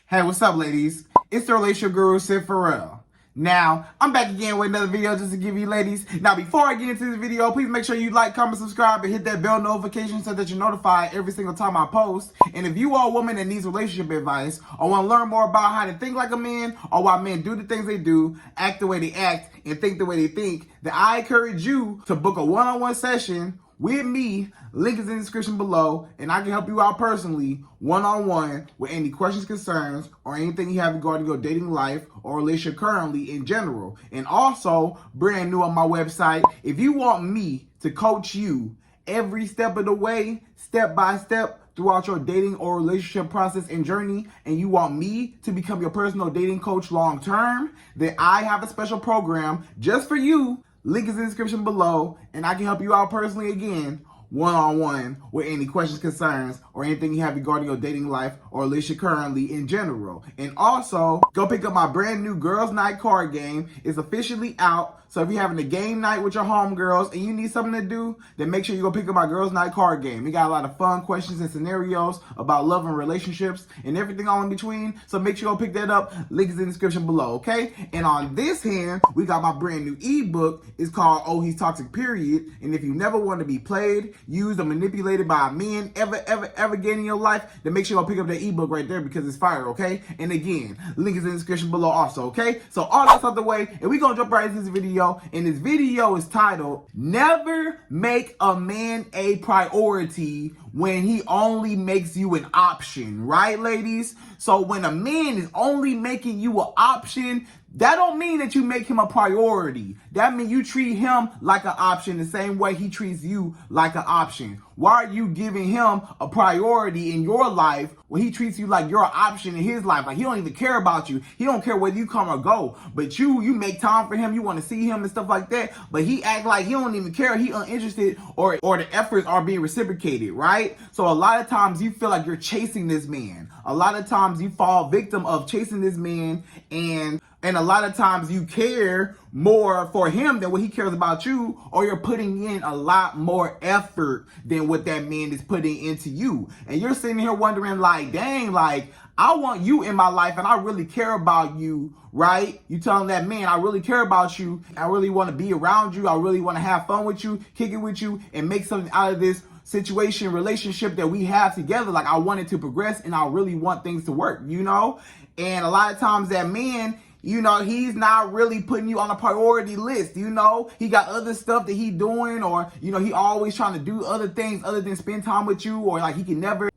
Hey, what's up, ladies? It's the relationship guru, Sydd Ferrell. Now, I'm back again with another video just to give you ladies. Now, before I get into this video, please make sure you like, comment, subscribe, and hit that bell notification so that you're notified every single time I post. And if you are a woman that needs relationship advice or want to learn more about how to think like a man or why men do the things they do, act the way they act, and think the way they think, then I encourage you to book a one-on-one session with me. Link is in the description below, and I can help you out personally, one-on-one, with any questions, concerns, or anything you have regarding your dating life or relationship currently in general. And also, brand new on my website, if you want me to coach you every step of the way, step by step, throughout your dating or relationship process and journey, and you want me to become your personal dating coach long term, then I have a special program just for you. Link is in the description below, and I can help you out personally again, one-on-one, with any questions, concerns, or anything you have regarding your dating life or relationship currently in general. And also, go pick up my brand new Girls Night card game. It's officially out. So if you're having a game night with your homegirls and you need something to do, then make sure you go pick up my Girls Night card game. We got a lot of fun questions and scenarios about love and relationships and everything all in between. So make sure you go pick that up. Link is in the description below, okay? And on this hand, we got my brand new ebook. It's called Oh, He's Toxic, Period. And if you never want to be played, used, or manipulated by men ever again in your life, then make sure you go pick up that ebook right there because it's fire, okay? And again, link is in the description below also, okay? So all that's out the way, and we're gonna jump right into this video. And this video is titled, Never Make a Man a Priority When He Only Makes You an Option, right, ladies? So when a man is only making you an option, that don't mean that you make him a priority. That means you treat him like an option the same way he treats you like an option. Why are you giving him a priority in your life when he treats you like you're an option in his life? Like, he don't even care about you. He don't care whether you come or go. But you make time for him. You want to see him and stuff like that. But he act like he don't even care. He uninterested, or the efforts are being reciprocated, right? So a lot of times you feel like you're chasing this man. A lot of times you fall victim of chasing this man, and a lot of times you care more for him than what he cares about you, or you're putting in a lot more effort than what that man is putting into you. And you're sitting here wondering like, dang, like, I want you in my life and I really care about you, right? You telling that man, I really care about you. I really want to be around you. I really want to have fun with you, kick it with you, and make something out of this situation, relationship that we have together. Like, I want it to progress and I really want things to work, you know? And a lot of times that man, you know, he's not really putting you on a priority list, you know? He got other stuff that he doing, or, you know, he always trying to do other things other than spend time with you, or like he never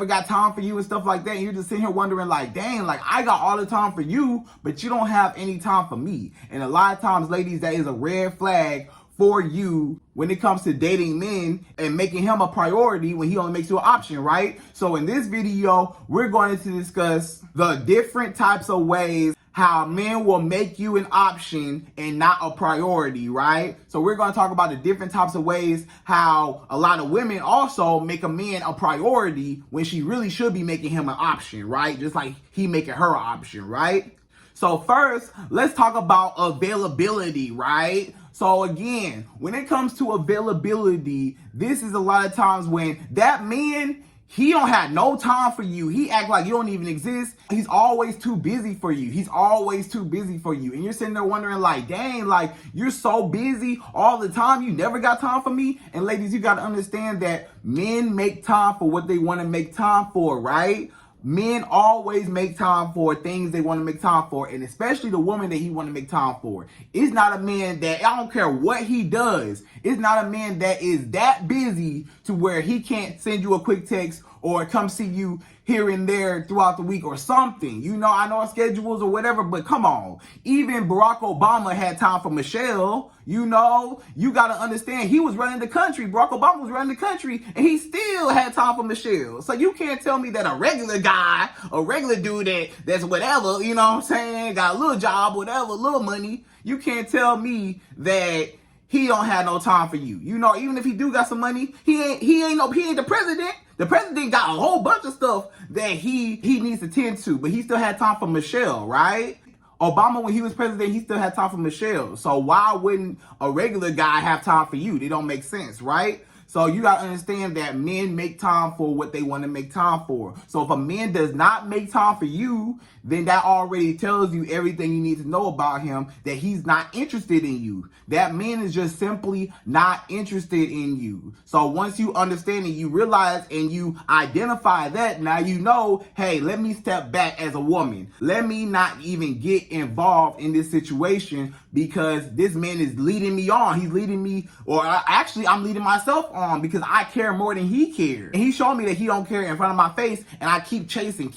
got time for you and stuff like that. And you're just sitting here wondering like, dang, like, I got all the time for you, but you don't have any time for me. And a lot of times, ladies, that is a red flag for you when it comes to dating men and making him a priority when he only makes you an option, right? So in this video, we're going to discuss the different types of ways how men will make you an option and not a priority, right? So we're going to talk about the different types of ways how a lot of women also make a man a priority when she really should be making him an option, right? Just like he making her an option, right? So first, let's talk about availability, right? So again, when it comes to availability, this is a lot of times when that man, he don't have no time for you. He act like you don't even exist. He's always too busy for you. He's always too busy for you. And you're sitting there wondering like, dang, like, you're so busy all the time. You never got time for me. And ladies, you got to understand that men make time for what they want to make time for, right? Men always make time for things they want to make time for, and especially the woman that he want to make time for. It's not a man that, I don't care what he does, it's not a man that is that busy to where he can't send you a quick text or come see you here and there throughout the week or something. You know, I know our schedules or whatever, but come on. Even Barack Obama had time for Michelle. You know, you got to understand, he was running the country. Barack Obama was running the country, and he still had time for Michelle. So you can't tell me that a regular guy, a regular dude that's whatever, you know what I'm saying, got a little job, whatever, little money, you can't tell me that he don't have no time for you. You know, even if he do got some money, he ain't the president. The president got a whole bunch of stuff that he needs to tend to, but he still had time for Michelle, right? Obama, when he was president, he still had time for Michelle. So why wouldn't a regular guy have time for you? They don't make sense, right? So you gotta understand that men make time for what they want to make time for. So if a man does not make time for you, then that already tells you everything you need to know about him, that he's not interested in you. That man is just simply not interested in you. So once you understand and you realize and you identify that, now you know, hey, let me step back as a woman. Let me not even get involved in this situation because this man is leading me on. He's leading me, or actually I'm leading myself on because I care more than he cares. And he showed me that he don't care in front of my face, and I keep chasing.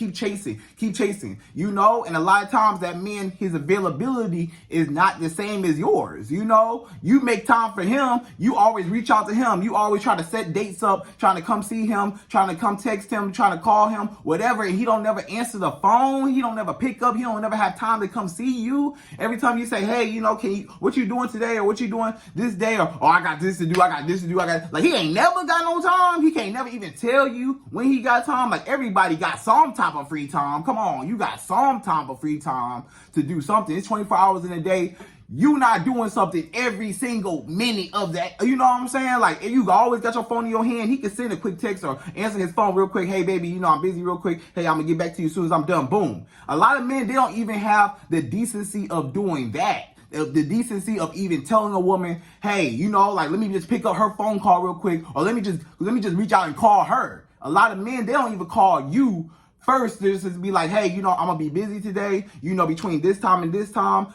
You know, and a lot of times that man, his availability is not the same as yours. You know, you make time for him. You always reach out to him. You always try to set dates up, trying to come see him, trying to come text him, trying to call him, whatever. And he don't never answer the phone. He don't never pick up. He don't never have time to come see you. Every time you say, hey, you know, what you doing today, or what you doing this day, or oh, I got this to do, like he ain't never got no time. He can't never even tell you when he got time. Like everybody got some type of free time. Come on, you got some time of free time to do something. It's 24 hours in a day. You not doing something every single minute of that. You know what I'm saying? Like, if you always got your phone in your hand, he can send a quick text or answer his phone real quick. Hey, baby, you know, I'm busy real quick. Hey, I'm going to get back to you as soon as I'm done. Boom. A lot of men, they don't even have the decency of doing that. The decency of even telling a woman, hey, you know, like, let me just pick up her phone call real quick, or let me just reach out and call her. A lot of men, they don't even call you first. There's just be like, hey, you know, I'm gonna be busy today, you know, between this time and this time,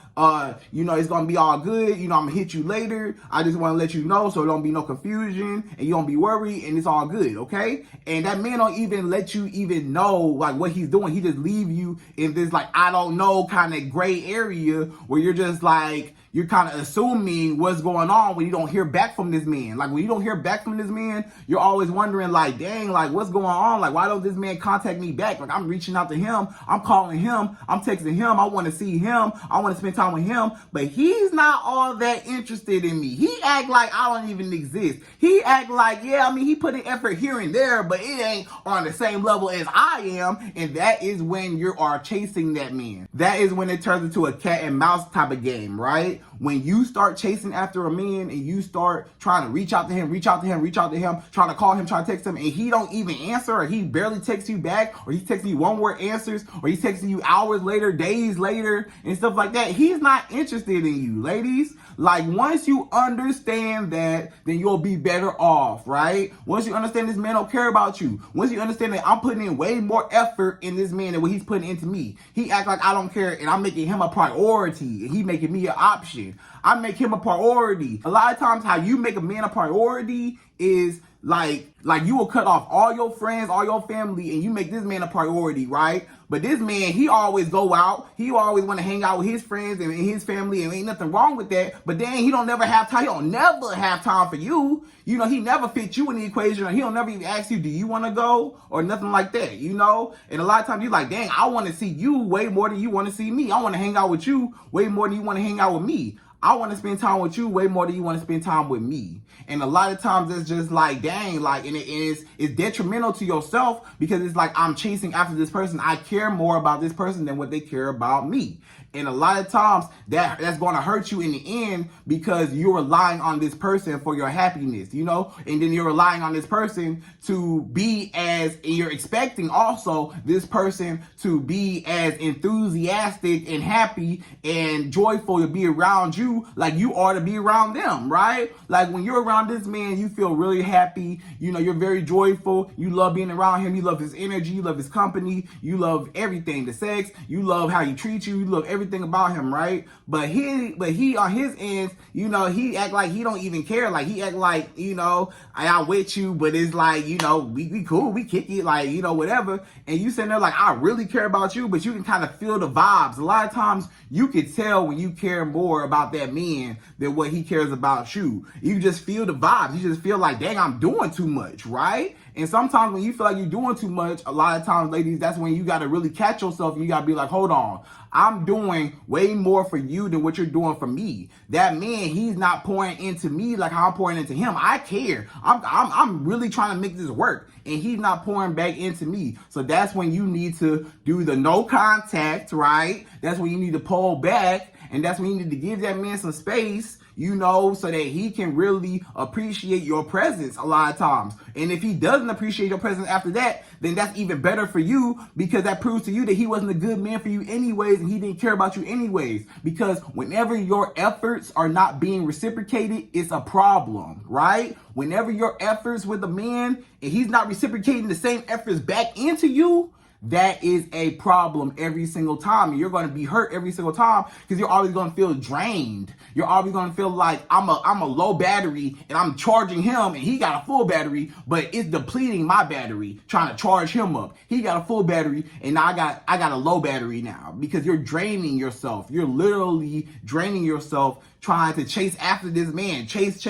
you know, it's gonna be all good, you know, I'm gonna hit you later. I just want to let you know so don't be no confusion and you don't be worried, and it's all good, okay? And that man don't even let you even know like what he's doing. He just leave you in this like I don't know kind of gray area where you're just like, you're kind of assuming what's going on when you don't hear back from this man. Like when you don't hear back from this man, you're always wondering like, dang, like what's going on? Like, why don't this man contact me back? Like I'm reaching out to him, I'm calling him, I'm texting him, I want to see him, I want to spend time with him, but he's not all that interested in me. He act like I don't even exist. He act like, yeah, I mean, he put in effort here and there, but it ain't on the same level as I am. And that is when you are chasing that man. That is when it turns into a cat and mouse type of game, right? When you start chasing after a man and you start trying to reach out to him, trying to call him, trying to text him, and he don't even answer, or he barely texts you back, or he's texting you one-word answers, or he's texting you hours later, days later, and stuff like that, he's not interested in you, ladies. Like, once you understand that, then you'll be better off, right? Once you understand this man don't care about you, once you understand that I'm putting in way more effort in this man than what he's putting into me, he act like I don't care, and I'm making him a priority, and he making me an option. I make him a priority. A lot of times how you make a man a priority is like you will cut off all your friends, all your family, and you make this man a priority, right? But this man, he always go out. He always want to hang out with his friends and his family, and ain't nothing wrong with that. But then he don't never have time. He don't never have time for you. You know, he never fits you in the equation, or he don't never even ask you, do you want to go? Or nothing like that, you know? And a lot of times you're like, dang, I want to see you way more than you want to see me. I want to hang out with you way more than you want to hang out with me. I want to spend time with you way more than you want to spend time with me. And a lot of times it's just like, dang, like, and it's detrimental to yourself, because it's like, I'm chasing after this person. I care more about this person than what they care about me. And a lot of times that's going to hurt you in the end, because you're relying on this person for your happiness, you know, and then you're relying on this person to be as, and you're expecting also this person to be as enthusiastic and happy and joyful to be around you like you are to be around them, right? Like when you're around this man, you feel really happy, you know, you're very joyful, you love being around him, you love his energy, you love his company, you love everything, the sex, you love how he treats you, you love everything about him, right? But he on his end, you know, he act like he don't even care. Like he act like, you know, I'm with you, but it's like, you know, we cool, we kick it, like, you know, whatever. And you sitting there like, I really care about you, but you can kind of feel the vibes. A lot of times you can tell when you care more about that man than what he cares about you. You just feel the vibes. You just feel like, dang, I'm doing too much, right? And sometimes when you feel like you're doing too much, a lot of times, ladies, that's when you got to really catch yourself, and you got to be like, hold on, I'm doing way more for you than what you're doing for me. That man, he's not pouring into me like how I'm pouring into him. I care. I'm really trying to make this work, and he's not pouring back into me. So that's when you need to do the no contact, right? That's when you need to pull back And that's when you need to give that man some space, you know, so that he can really appreciate your presence a lot of times. And if he doesn't appreciate your presence after that, then that's even better for you, because that proves to you that he wasn't a good man for you anyways, and he didn't care about you anyways. Because whenever your efforts are not being reciprocated, it's a problem, right? Whenever your efforts with a man and he's not reciprocating the same efforts back into you, that is a problem every single time. And you're going to be hurt every single time, because you're always going to feel drained. You're always going to feel like I'm a low battery and I'm charging him and he got a full battery, but it's depleting my battery trying to charge him up. He got a full battery and now I got a low battery now, because you're draining yourself. You're literally draining yourself trying to chase after this man. Chase.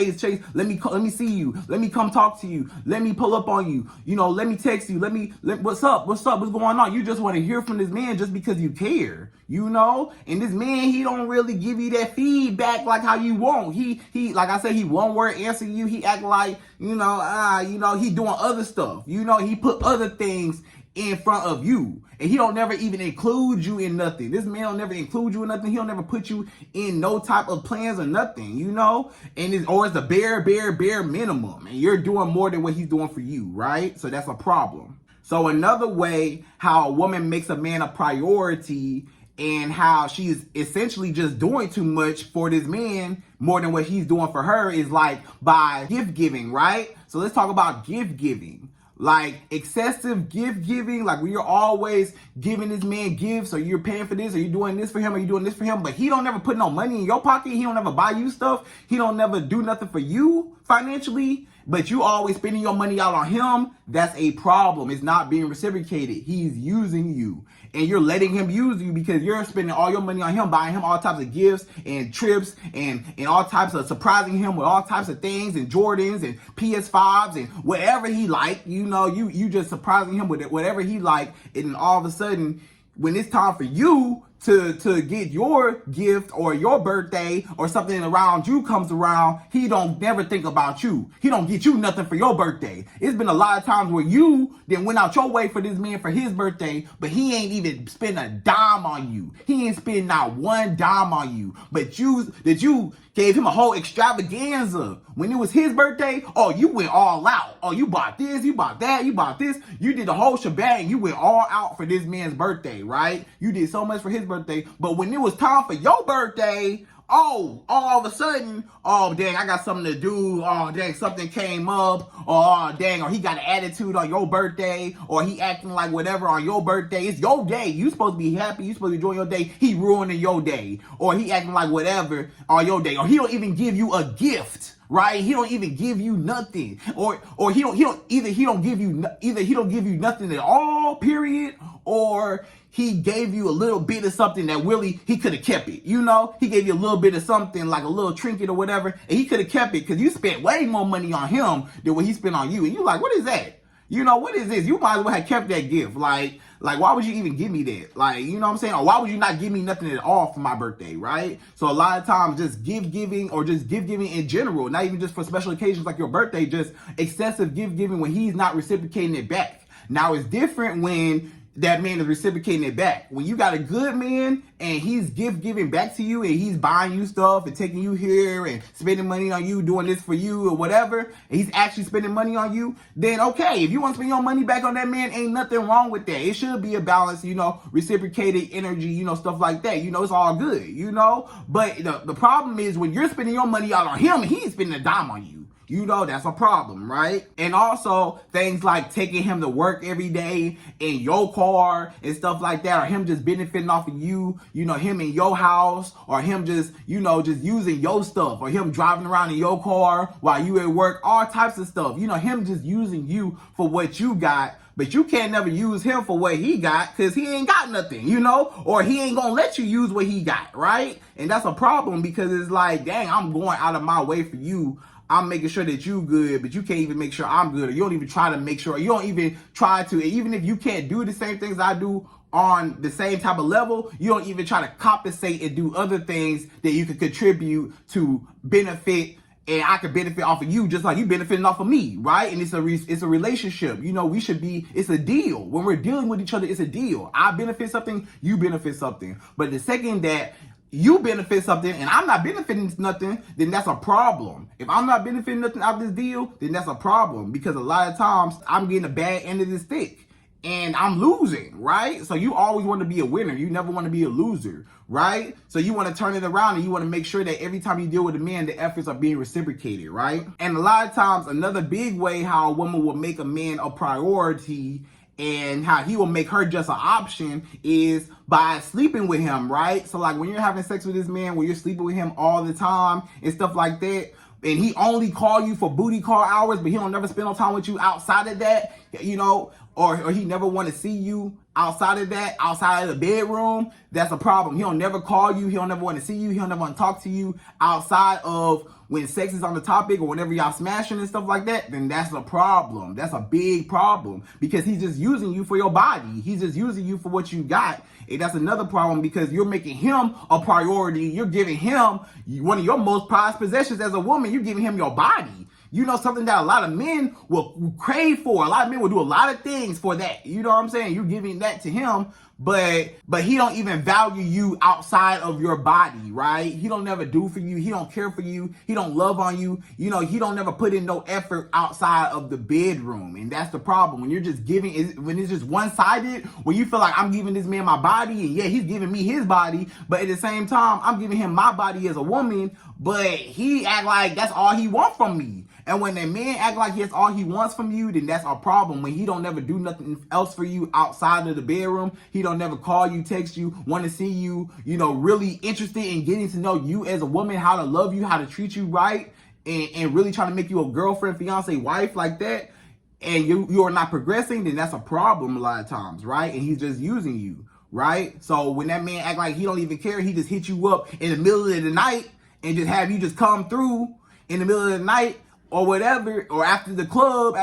Let me see you. Let me come talk to you. Let me pull up on you. You know, let me text you. What's up? What's going on? You just want to hear from this man just because you care, you know? And this man, he don't really give you that feedback like how you want. He like I said, he one word answer you. He act like, you know, he doing other stuff. You know, he put other things in front of you, and he don't never even include you in nothing. This man don't never include you in nothing. He don't never put you in no type of plans or nothing, you know? And it's the bare minimum, and you're doing more than what he's doing for you, right? So that's a problem. So another way how a woman makes a man a priority, and how she's essentially just doing too much for this man more than what he's doing for her, is like by gift giving, right? So let's talk about gift giving. Like excessive gift giving, like when you're always giving this man gifts, or you're paying for this, or you're doing this for him, or you're doing this for him, but he don't never put no money in your pocket. He don't ever buy you stuff. He don't never do nothing for you financially, but you always spending your money out on him. That's a problem. It's not being reciprocated. He's using you, and you're letting him use you because you're spending all your money on him, buying him all types of gifts and trips and all types of surprising him with all types of things, and Jordans and PS5s and whatever he like. You know, you just surprising him with whatever he like, and then all of a sudden, when it's time for you to get your gift or your birthday or something around you comes around, he don't never think about you. He don't get you nothing for your birthday. It's been a lot of times where you then went out your way for this man for his birthday, but he ain't even spend a dime on you. He ain't spend not one dime on you. But you gave him a whole extravaganza. When it was his birthday, oh, you went all out. Oh, you bought this, you bought that, you bought this. You did the whole shebang. You went all out for this man's birthday, right? You did so much for his birthday. But when it was time for your birthday, oh, all of a sudden, oh, dang, I got something to do. Oh, dang, something came up. Oh, dang, or he got an attitude on your birthday, or he acting like whatever on your birthday. It's your day. You supposed to be happy. You supposed to enjoy your day. He ruining your day. Or he acting like whatever on your day. Or he don't even give you a gift. Right? He don't even give you nothing. Or he don't give you nothing at all, period, or he gave you a little bit of something that really he could have kept it. You know, he gave you a little bit of something like a little trinket or whatever, and he could have kept it because you spent way more money on him than what he spent on you. And you like, what is that? You know, what is this? You might as well have kept that gift. Like, why would you even give me that? Like, you know what I'm saying? Or why would you not give me nothing at all for my birthday, right? So a lot of times just gift giving, or just gift giving in general, not even just for special occasions like your birthday, just excessive gift giving when he's not reciprocating it back. Now it's different when that man is reciprocating it back. When you got a good man and he's gift giving back to you, and he's buying you stuff and taking you here and spending money on you, doing this for you or whatever, and he's actually spending money on you, then okay, if you want to spend your money back on that man, ain't nothing wrong with that. It should be a balance, you know, reciprocated energy, you know, stuff like that. You know, it's all good, you know? But the problem is when you're spending your money out on him and he ain't spending a dime on you. You know, that's a problem, right? And also things like taking him to work every day in your car and stuff like that, or him just benefiting off of you, you know, him in your house, or him just, you know, just using your stuff, or him driving around in your car while you at work, all types of stuff. You know, him just using you for what you got, but you can't never use him for what he got because he ain't got nothing, you know, or he ain't gonna let you use what he got, right? And that's a problem because it's like, dang, I'm going out of my way for you. I'm making sure that you good, but you can't even make sure I'm good, or you don't even try to make sure, you don't even try to, even if you can't do the same things I do on the same type of level, you don't even try to compensate and do other things that you could contribute to benefit, and I could benefit off of you just like you benefiting off of me, right? And it's a relationship. You know, it's a deal. When we're dealing with each other, it's a deal. I benefit something, you benefit something. But the second that you benefit something and I'm not benefiting nothing, then that's a problem. If I'm not benefiting nothing out of this deal, then that's a problem, because a lot of times I'm getting a bad end of the stick and I'm losing, right? So you always want to be a winner. You never want to be a loser, right? So you want to turn it around and you want to make sure that every time you deal with a man, the efforts are being reciprocated, right? And a lot of times, another big way how a woman will make a man a priority and how he will make her just an option is by sleeping with him, right? So like when you're having sex with this man, when you're sleeping with him all the time and stuff like that, and he only call you for booty call hours, but he don't never spend no time with you outside of that, you know, or he never want to see you outside of that, outside of the bedroom, that's a problem. He don't never call you, he don't never want to see you, he don't never want to talk to you outside of when sex is on the topic or whenever y'all smashing and stuff like that, then that's a problem. That's a big problem, because he's just using you for your body. He's just using you for what you got. And that's another problem, because you're making him a priority. You're giving him one of your most prized possessions as a woman. You're giving him your body. You know, something that a lot of men will crave for. A lot of men will do a lot of things for that. You know what I'm saying? You're giving that to him, but he don't even value you outside of your body, right? He don't never do for you. He don't care for you. He don't love on you. You know, he don't never put in no effort outside of the bedroom. And that's the problem. When you're just giving, when it's just one-sided, when you feel like I'm giving this man my body, and yeah, he's giving me his body, but at the same time, I'm giving him my body as a woman, but he act like that's all he wants from me. And when that man act like that's all he wants from you, then that's a problem. When he don't never do nothing else for you outside of the bedroom, he don't never call you, text you, want to see you, you know, really interested in getting to know you as a woman, how to love you, how to treat you right, and really trying to make you a girlfriend, fiance, wife like that, and you are not progressing, then that's a problem a lot of times, right? And he's just using you, right? So when that man act like he don't even care, he just hit you up in the middle of the night and just have you just come through in the middle of the night, or whatever, or after the club,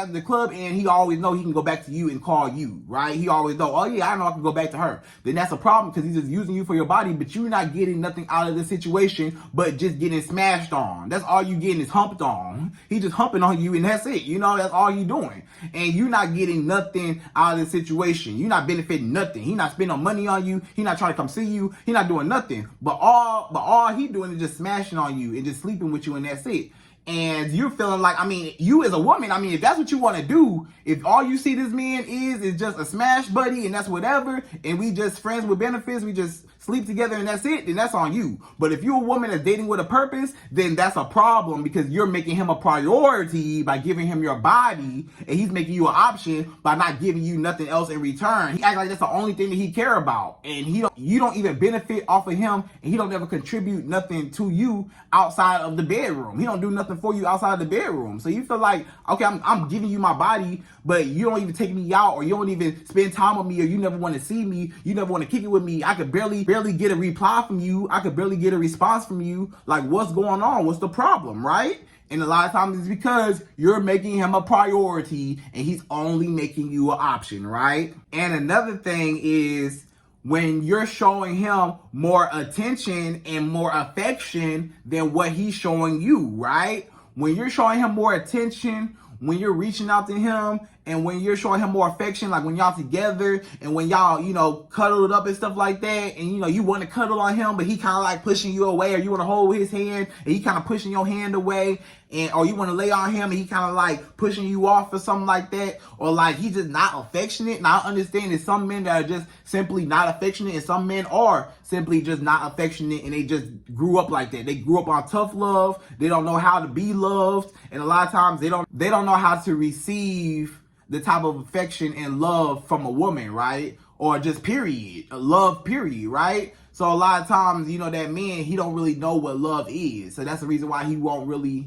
and he always know he can go back to you and call you, right? He always know, oh yeah, I know I can go back to her. Then that's a problem, because he's just using you for your body, but you're not getting nothing out of the situation, but just getting smashed on. That's all you getting is humped on. He just humping on you, and that's it. You know, that's all you doing. And you're not getting nothing out of the situation. You're not benefiting nothing. He not spending no money on you. He not trying to come see you. He not doing nothing. But all he doing is just smashing on you and just sleeping with you, and that's it. And you're feeling like, I mean, you as a woman, I mean, if that's what you want to do, if all you see this man is just a smash buddy and that's whatever, and we just friends with benefits, we just sleep together and that's it, then that's on you. But if you're a woman that's dating with a purpose, then that's a problem, because you're making him a priority by giving him your body, and he's making you an option by not giving you nothing else in return. He acts like that's the only thing that he care about, and you don't even benefit off of him, and he don't ever contribute nothing to you outside of the bedroom. He don't do nothing for you outside of the bedroom. So you feel like, okay, I'm giving you my body, but you don't even take me out, or you don't even spend time with me, or you never want to see me, you never want to kick it with me. I could barely get a reply from you. I could barely get a response from you. Like, what's going on? What's the problem, right? And a lot of times it's because you're making him a priority and he's only making you an option, right? And another thing is, when you're showing him more attention and more affection than what he's showing you, right? When you're showing him more attention, when you're reaching out to him, and when you're showing him more affection, like when y'all together and when y'all, you know, cuddled up and stuff like that, and, you know, you want to cuddle on him, but he kind of like pushing you away, or you want to hold his hand and he kind of pushing your hand away, and or you want to lay on him and he kind of like pushing you off or something like that, or like he's just not affectionate. Now, I understand there's some men that are just simply not affectionate, and some men are simply just not affectionate, and they just grew up like that. They grew up on tough love. They don't know how to be loved, and a lot of times they don't know how to receive the type of affection and love from a woman, right? Or just period, love period, right? So a lot of times, you know, that man, he don't really know what love is. So that's the reason why he won't really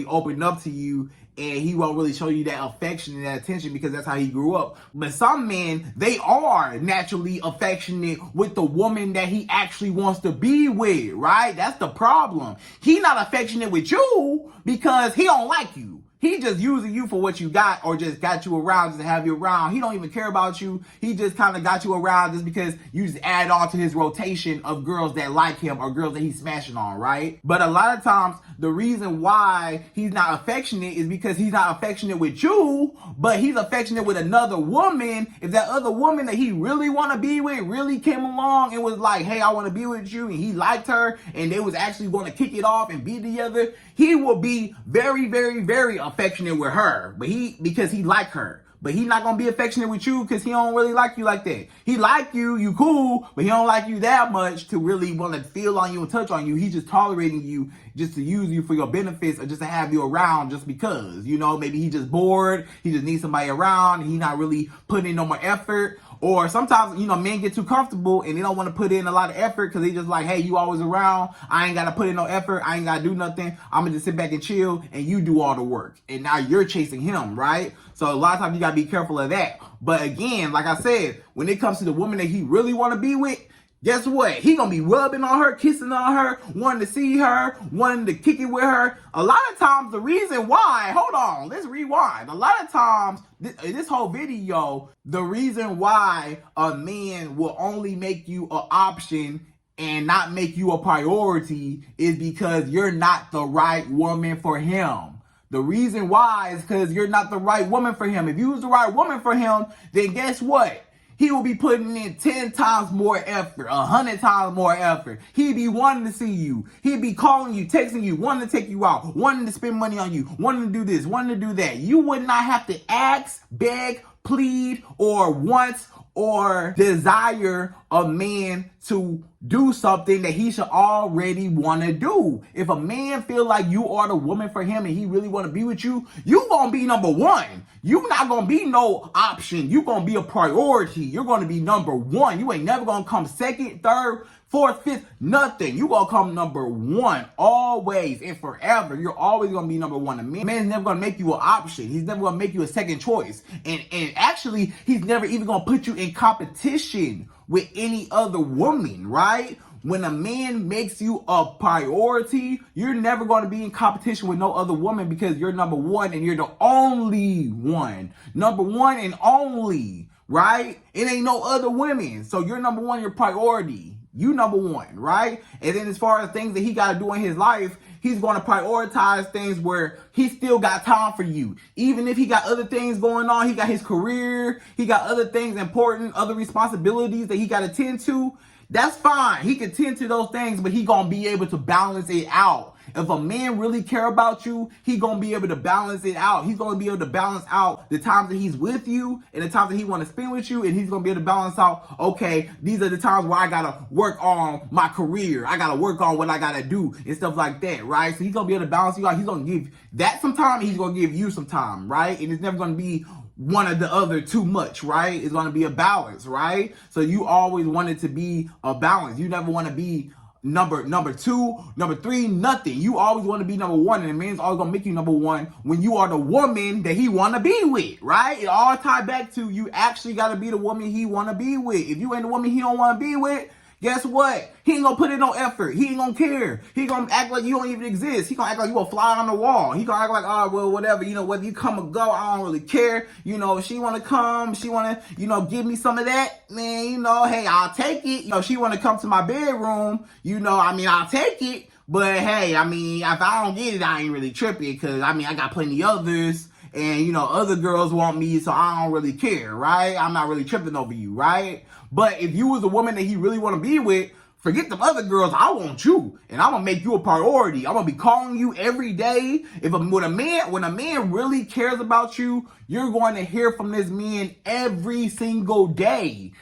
open up to you, and he won't really show you that affection and that attention, because that's how he grew up. But some men, they are naturally affectionate with the woman that he actually wants to be with, right? That's the problem. He not affectionate with you because he don't like you. He just using you for what you got, or just got you around just to have you around. He don't even care about you. He just kind of got you around just because you just add on to his rotation of girls that like him or girls that he's smashing on, right? But a lot of times, the reason why he's not affectionate is because he's not affectionate with you, but he's affectionate with another woman. If that other woman that he really want to be with really came along and was like, hey, I want to be with you, and he liked her, and they was actually going to kick it off and be together, he will be very, very, very affectionate with her, but because he like her. But he's not gonna be affectionate with you because he don't really like you like that. He like you cool, but he don't like you that much to really want to feel on you and touch on you. He's just tolerating you just to use you for your benefits, or just to have you around just because, maybe he just bored, he just needs somebody around, and he not really putting in no more effort. Or sometimes, men get too comfortable and they don't want to put in a lot of effort because they just like, hey, you always around. I ain't got to put in no effort. I ain't got to do nothing. I'm going to just sit back and chill and you do all the work. And now you're chasing him, right? So a lot of times you got to be careful of that. But again, like I said, when it comes to the woman that he really want to be with, guess what? He gonna be rubbing on her, kissing on her, wanting to see her, wanting to kick it with her. A lot of times, the reason why, hold on, let's rewind. A lot of times, this whole video, the reason why a man will only make you an option and not make you a priority is because you're not the right woman for him. The reason why is because you're not the right woman for him. If you was the right woman for him, then guess what? He will be putting in 10 times more effort, 100 times more effort. He'd be wanting to see you. He'd be calling you, texting you, wanting to take you out, wanting to spend money on you, wanting to do this, wanting to do that. You would not have to ask, beg, plead, or want or desire a man to do something that he should already want to do. If a man feel like you are the woman for him and he really want to be with you, you gonna be number one. You not gonna be no option. You gonna be a priority. You're gonna be number one. You ain't never gonna come second, third, fourth, fifth, nothing. You gonna come number one always and forever. You're always gonna be number one. A man's never gonna make you an option. He's never gonna make you a second choice. And actually, he's never even gonna put you in competition with any other woman, right? When a man makes you a priority, you're never going to be in competition with no other woman because you're number one and you're the only one. Number one and only, right? It ain't no other women. So you're number one, your priority. You number one, right? And then as far as things that he got to do in his life, he's going to prioritize things where he still got time for you. Even if he got other things going on, he got his career, he got other things important, other responsibilities that he got to tend to. That's fine. He can tend to those things, but he gonna be able to balance it out. If a man really care about you, he gonna be able to balance it out. He's gonna be able to balance out the times that he's with you and the times that he want to spend with you, and he's gonna be able to balance out, okay, these are the times where I gotta work on my career. I gotta work on what I gotta do and stuff like that, right? So he's gonna be able to balance you out. He's gonna give that some time, and he's gonna give you some time, right? And it's never gonna be one or the other too much, right? It's going to be a balance, right? So you always want it to be a balance. You never want to be number two, number three, nothing. You always want to be number one, and the man's always going to make you number one when you are the woman that he want to be with, right? It all ties back to you actually got to be the woman he want to be with. If you ain't the woman he don't want to be with, guess what? He ain't gonna put in no effort. He ain't gonna care. He gonna act like you don't even exist. He gonna act like you a fly on the wall. He gonna act like, oh, well, whatever. Whether you come or go, I don't really care. If she wanna come, she wanna, give me some of that, man, hey, I'll take it. If she wanna come to my bedroom, I'll take it. But hey, if I don't get it, I ain't really tripping because, I got plenty others. And, other girls want me, so I don't really care, right? I'm not really tripping over you, right? But if you was a woman that he really want to be with, forget them other girls. I want you, and I'm gonna make you a priority. I'm gonna be calling you every day. When a man really cares about you, you're going to hear from this man every single day.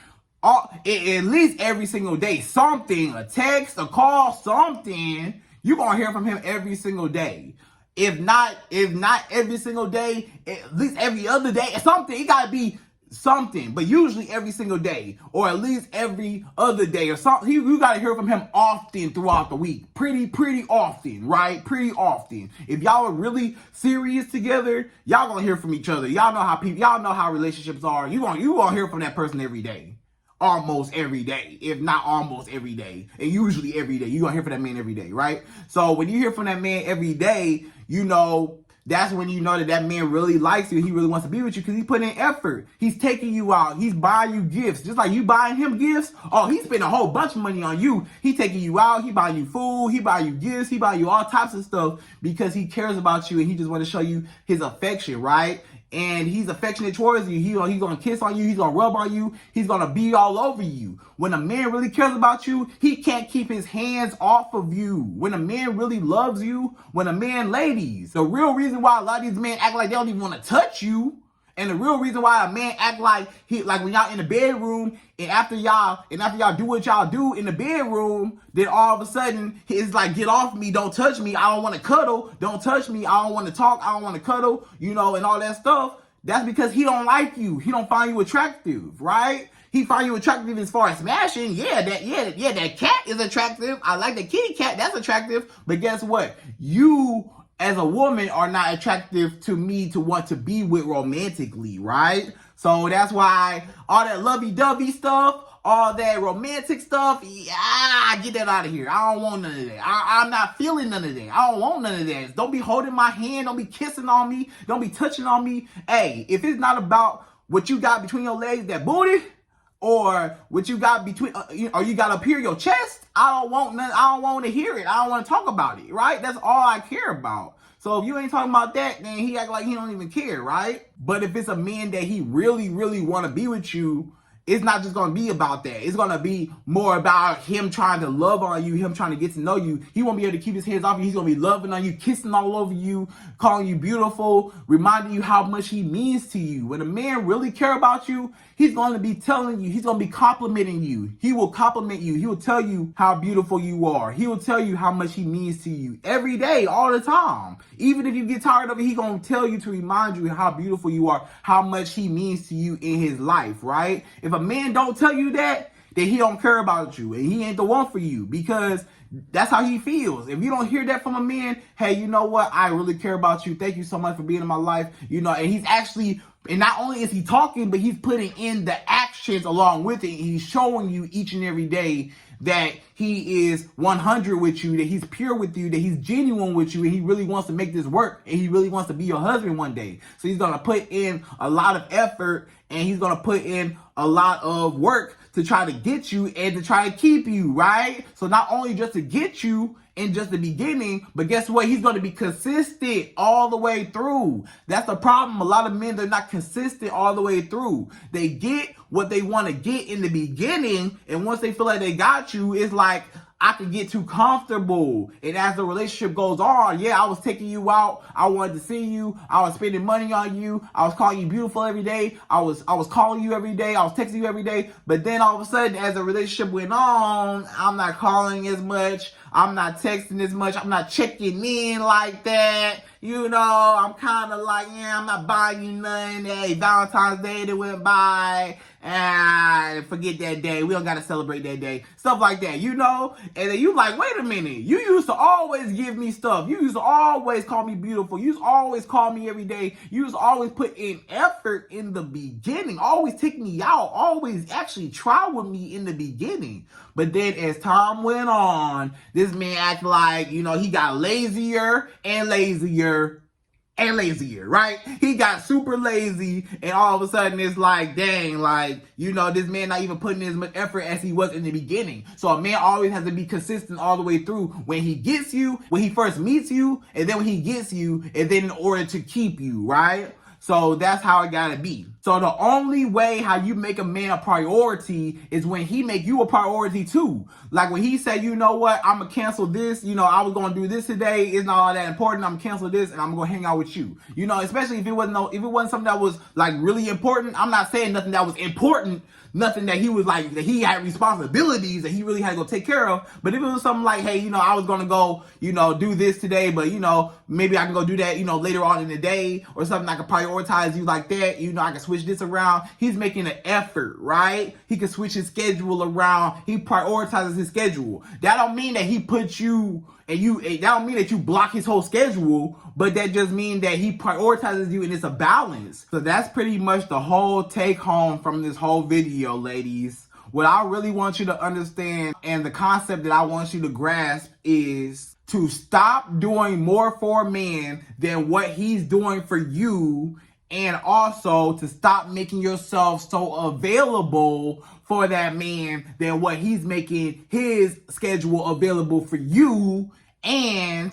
At least every single day. Something, a text, a call, something. You're gonna hear from him every single day. If not every single day, at least every other day, something. It gotta be something, but usually every single day, or at least every other day, or something. You gotta hear from him often throughout the week, pretty often, right? Pretty often. If y'all are really serious together, y'all gonna hear from each other. Y'all know how relationships are. You gonna hear from that person every day. Almost every day, if not almost every day, and usually every day. You're gonna hear from that man every day, right? So when you hear from that man every day, that's when you know that that man really likes you. He really wants to be with you because he put in effort. He's taking you out. He's buying you gifts. Just like you buying him gifts. Oh, he spent a whole bunch of money on you. He taking you out. He buying you food. He buying you gifts. He buying you all types of stuff because he cares about you and he just want to show you his affection, right? And he's affectionate towards you. He's gonna kiss on you. He's gonna rub on you. He's gonna be all over you. When a man really cares about you, he can't keep his hands off of you. When a man really loves you, when a man, ladies, the real reason why a lot of these men act like they don't even want to touch you, and the real reason why a man act like when y'all in the bedroom and after y'all do what y'all do in the bedroom, then all of a sudden it's like, get off me, don't touch me, I don't want to cuddle, don't touch me, I don't want to talk, I don't want to cuddle, and all that stuff. That's because he don't like you. He don't find you attractive, right? He find you attractive as far as smashing. That cat is attractive. I like the kitty cat. That's attractive. But guess what? You as a woman are not attractive to me to want to be with romantically, right? So that's why all that lovey-dovey stuff, all that romantic stuff, get that out of here. I don't want none of that. I'm not feeling none of that. I don't want none of that. Don't be holding my hand. Don't be kissing on me. Don't be touching on me. Hey, if it's not about what you got between your legs, that booty, or what you got between, or you got up here your chest, I don't want none. I don't want to hear it. I don't want to talk about it, right? That's all I care about. So if you ain't talking about that, then he act like he don't even care, right? But if it's a man that he really, really want to be with you, it's not just going to be about that. It's going to be more about him trying to love on you, him trying to get to know you. He won't be able to keep his hands off you. He's going to be loving on you, kissing all over you, calling you beautiful, reminding you how much he means to you. When a man really care about you, he's going to be telling you, he's going to be complimenting you. He will compliment you. He will tell you how beautiful you are. He will tell you how much he means to you every day, all the time. Even if you get tired of it, he's going to tell you to remind you how beautiful you are, how much he means to you in his life, right? If a man don't tell you that, then he don't care about you and he ain't the one for you, because that's how he feels. If you don't hear that from a man, hey, you know what? I really care about you. Thank you so much for being in my life. And he's actually, and not only is he talking, but he's putting in the actions along with it. He's showing you each and every day that he is 100 with you, that he's pure with you, that he's genuine with you, and he really wants to make this work, and he really wants to be your husband one day. So he's going to put in a lot of effort, and he's going to put in a lot of work to try to get you and to try to keep you, right? So not only just to get you in just the beginning, but guess what? He's going to be consistent all the way through. That's the problem. A lot of men, they're not consistent all the way through. They get what they want to get in the beginning, and once they feel like they got you, it's like, I could get too comfortable. And as the relationship goes on, I was taking you out. I wanted to see you. I was spending money on you. I was calling you beautiful every day. I was calling you every day. I was texting you every day. But then all of a sudden, as the relationship went on, I'm not calling as much. I'm not texting as much. I'm not checking in like that. I'm kind of like, I'm not buying you nothing. Hey, Valentine's Day that went by. Forget that day. We don't got to celebrate that day. Stuff like that, And then you like, wait a minute. You used to always give me stuff. You used to always call me beautiful. You used to always call me every day. You used to always put in effort in the beginning. Always take me out. Always actually try with me in the beginning. But then as time went on, this man acted like, he got lazier and lazier and lazier, right? He got super lazy, and all of a sudden it's like, dang, this man not even putting as much effort as he was in the beginning. So a man always has to be consistent all the way through when he gets you, when he first meets you, and then when he gets you, and then in order to keep you, right? So that's how it gotta be. So the only way how you make a man a priority is when he make you a priority too. Like when he say, you know what, I'm gonna cancel this. I was gonna do this today. It's not all that important. I'm gonna cancel this and I'm gonna hang out with you. Especially if it wasn't something that was like really important. I'm not saying nothing that was important. Nothing that he was like, that he had responsibilities that he really had to go take care of. But if it was something like, hey, I was going to go, do this today, but, maybe I can go do that, later on in the day or something. I can prioritize you like that. I can switch this around. He's making an effort, right? He can switch his schedule around. He prioritizes his schedule. That don't mean that he puts you that don't mean that you block his whole schedule, but that just means that he prioritizes you and it's a balance. So that's pretty much the whole take home from this whole video, ladies. What I really want you to understand, and the concept that I want you to grasp, is to stop doing more for a man than what he's doing for you, and also to stop making yourself so available for that man than what he's making his schedule available for you. And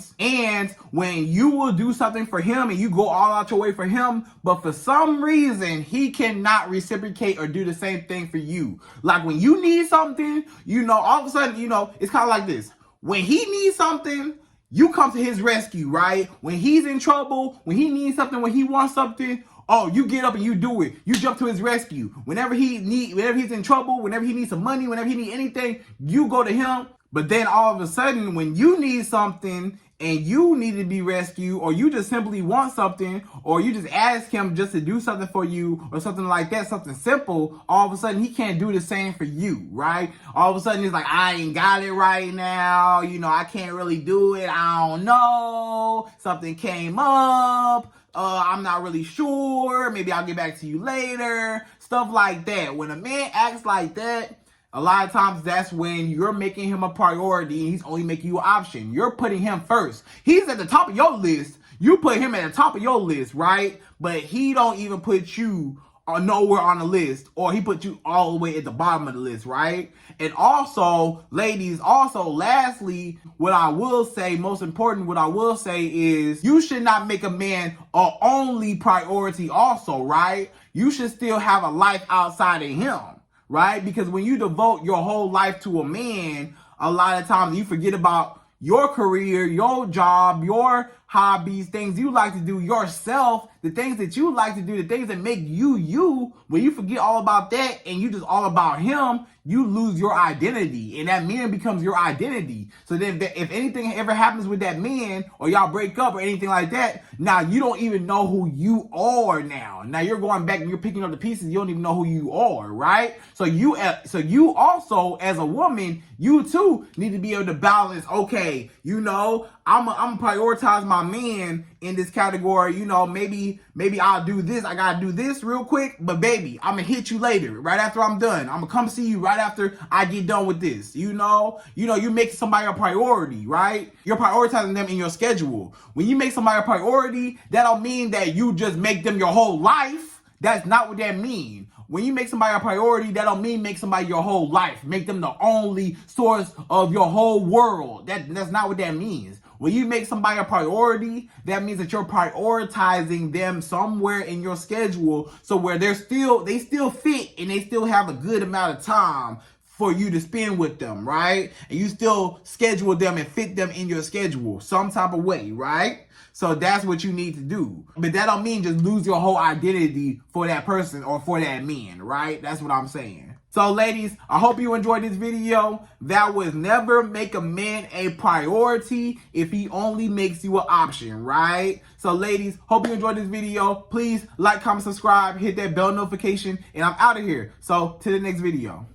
when you will do something for him and you go all out your way for him, but for some reason he cannot reciprocate or do the same thing for you. Like when you need something, all of a sudden, it's kind of like this. When he needs something, you come to his rescue, right? When he's in trouble, when he needs something, when he wants something, oh, you get up and you do it. You jump to his rescue. Whenever he's in trouble, whenever he needs some money, whenever he needs anything, you go to him. But then all of a sudden, when you need something and you need to be rescued, or you just simply want something, or you just ask him just to do something for you or something like that, something simple, all of a sudden he can't do the same for you, right? All of a sudden it's like, I ain't got it right now. I can't really do it. I don't know. Something came up. I'm not really sure. Maybe I'll get back to you later. Stuff like that. When a man acts like that, a lot of times that's when you're making him a priority and he's only making you an option. You're putting him first. He's at the top of your list. You put him at the top of your list, right? But he don't even put you nowhere on the list, or he put you all the way at the bottom of the list, right? And also, ladies, lastly, what I will say, most important, what I will say is you should not make a man a only priority also, right? You should still have a life outside of him. Right? Because when you devote your whole life to a man, a lot of times you forget about your career, your job, your hobbies, things you like to do yourself, the things that you like to do, the things that make you you. When you forget all about that and you just all about him, you lose your identity, and that man becomes your identity. So then if anything ever happens with that man, or y'all break up or anything like that, now you don't even know who you are now. Now you're going back and you're picking up the pieces. You don't even know who you are, right? So you also, as a woman, you too need to be able to balance. Okay, I'm prioritize my man in this category. Maybe I'll do this. I gotta do this real quick, but baby, I'm gonna hit you later, right after I'm done. I'm gonna come see you right after I get done with this. You make somebody a priority, right? You're prioritizing them in your schedule. When you make somebody a priority, that don't mean that you just make them your whole life. That's not what that means. When you make somebody a priority, that don't mean make somebody your whole life. Make them the only source of your whole world. That's not what that means. When you make somebody a priority, that means that you're prioritizing them somewhere in your schedule, so where they still fit and they still have a good amount of time for you to spend with them, right? And you still schedule them and fit them in your schedule some type of way, right? So that's what you need to do. But that don't mean just lose your whole identity for that person or for that man, right? That's what I'm saying. So ladies, I hope you enjoyed this video. That was never make a man a priority if he only makes you an option, right? So ladies, hope you enjoyed this video. Please like, comment, subscribe, hit that bell notification, and I'm out of here. So to the next video.